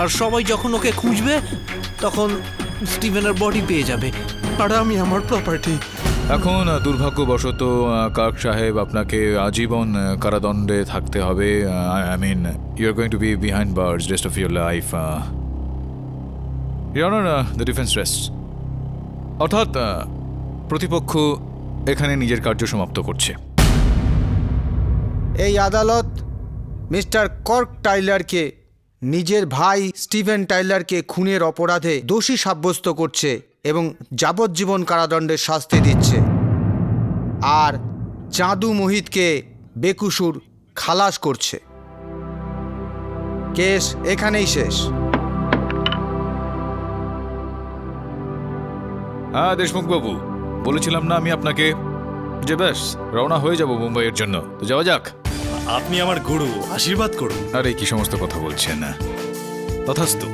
আর সবাই যখন ওকে খুঁজবে তখন স্টিভেনের বডি পেয়ে যাবে, আর আমি আমার প্রপার্টি। এখন দুর্ভাগ্যবশত কার্ক সাহেব আপনাকে আজীবন কারাদণ্ডে থাকতে হবে। I mean you are going to be behind bars rest of your life. Your honour, the defence rest. অর্থাৎ প্রতিপক্ষ এখানে নিজের কার্য সমাপ্ত করছে। এই আদালত মিস্টার কর্ক টাইলারকে নিজের ভাই স্টিভেন টাইলারকে খুনের অপরাধে দোষী সাব্যস্ত করছে এবং যাবজ্জীবন কারাদণ্ডের শাস্তি দিচ্ছে, আর চাঁদু মোহিতকে বেকুসুর খালাস করছে। কেস এখানেই শেষ। হ্যাঁ দেশমুখ বাবু, বলেছিলাম না আমি আপনাকে যে ব্যাস রওনা হয়ে যাব মুম্বাইয়ের জন্য। তো যাওয়া যাক। আপনি আমার গুরু, আশীর্বাদ করুন। আরে কি সমস্ত কথা বলছেন, তথাস্তু।